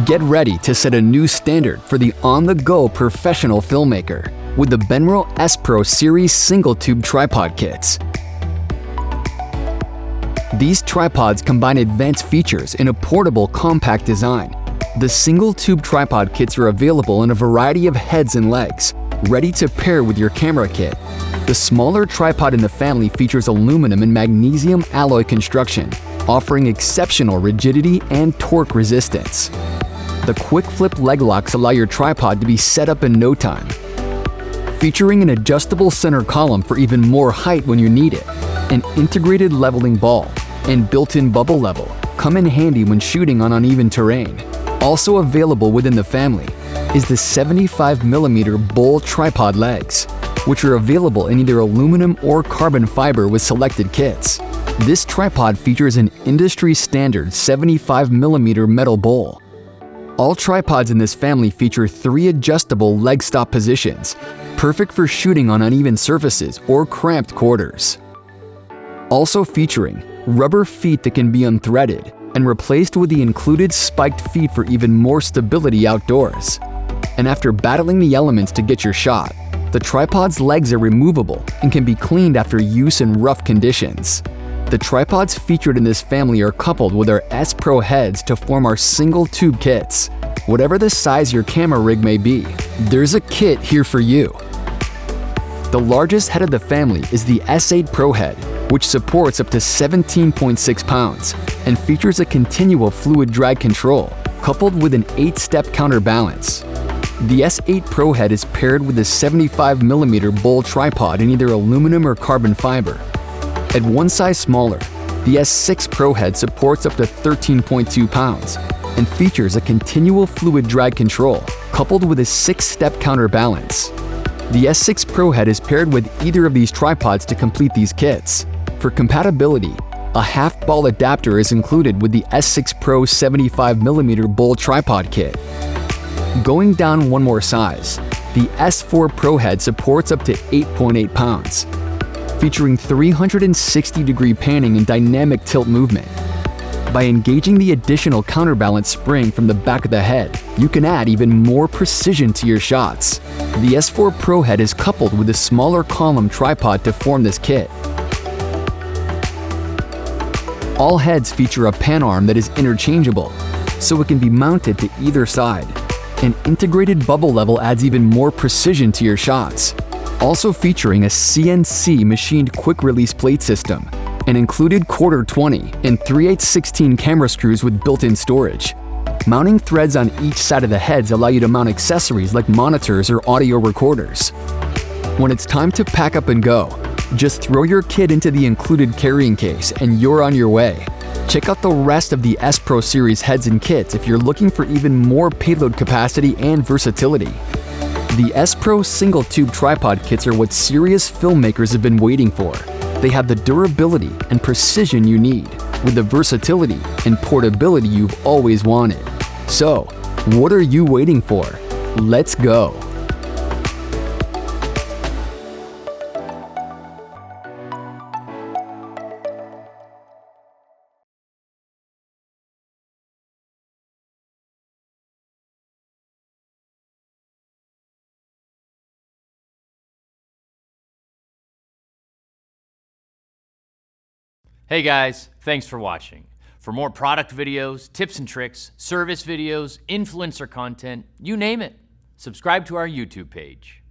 Get ready to set a new standard for the on-the-go professional filmmaker with the Benro S Pro Series single-tube tripod kits. These tripods combine advanced features in a portable, compact design. The single-tube tripod kits are available in a variety of heads and legs, ready to pair with your camera kit. The smaller tripod in the family features aluminum and magnesium alloy construction, offering exceptional rigidity and torque resistance. The quick flip leg locks allow your tripod to be set up in no time. Featuring an adjustable center column for even more height when you need it, an integrated leveling ball, and built-in bubble level come in handy when shooting on uneven terrain. Also available within the family is the 75mm bowl tripod legs, which are available in either aluminum or carbon fiber with selected kits. This tripod features an industry-standard 75mm metal bowl. All tripods in this family feature 3 adjustable leg stop positions, perfect for shooting on uneven surfaces or cramped quarters. Also featuring rubber feet that can be unthreaded and replaced with the included spiked feet for even more stability outdoors. And after battling the elements to get your shot, the tripod's legs are removable and can be cleaned after use in rough conditions. The tripods featured in this family are coupled with our S Pro heads to form our single-tube kits. Whatever the size your camera rig may be, there's a kit here for you. The largest head of the family is the S8 Pro head, which supports up to 17.6 pounds and features a continual fluid drag control coupled with an 8-step counterbalance. The S8 Pro head is paired with a 75mm bowl tripod in either aluminum or carbon fiber. At one size smaller, the S6 Pro head supports up to 13.2 pounds and features a continual fluid drag control coupled with a 6-step counterbalance. The S6 Pro head is paired with either of these tripods to complete these kits. For compatibility, a half-ball adapter is included with the S6 Pro 75mm bowl tripod kit. Going down one more size, the S4 Pro head supports up to 8.8 pounds, featuring 360-degree panning and dynamic tilt movement. By engaging the additional counterbalance spring from the back of the head, you can add even more precision to your shots. The S4 Pro head is coupled with a smaller column tripod to form this kit. All heads feature a pan arm that is interchangeable, so it can be mounted to either side. An integrated bubble level adds even more precision to your shots. Also featuring a CNC machined quick-release plate system, an included quarter 20 and 3/8-16 camera screws with built-in storage. Mounting threads on each side of the heads allow you to mount accessories like monitors or audio recorders. When it's time to pack up and go, just throw your kit into the included carrying case and you're on your way. Check out the rest of the S Pro Series heads and kits if you're looking for even more payload capacity and versatility. The S Pro single-tube tripod kits are what serious filmmakers have been waiting for. They have the durability and precision you need, with the versatility and portability you've always wanted. So, what are you waiting for? Let's go! Hey guys, thanks for watching. For more product videos, tips and tricks, service videos, influencer content, you name it, subscribe to our YouTube page.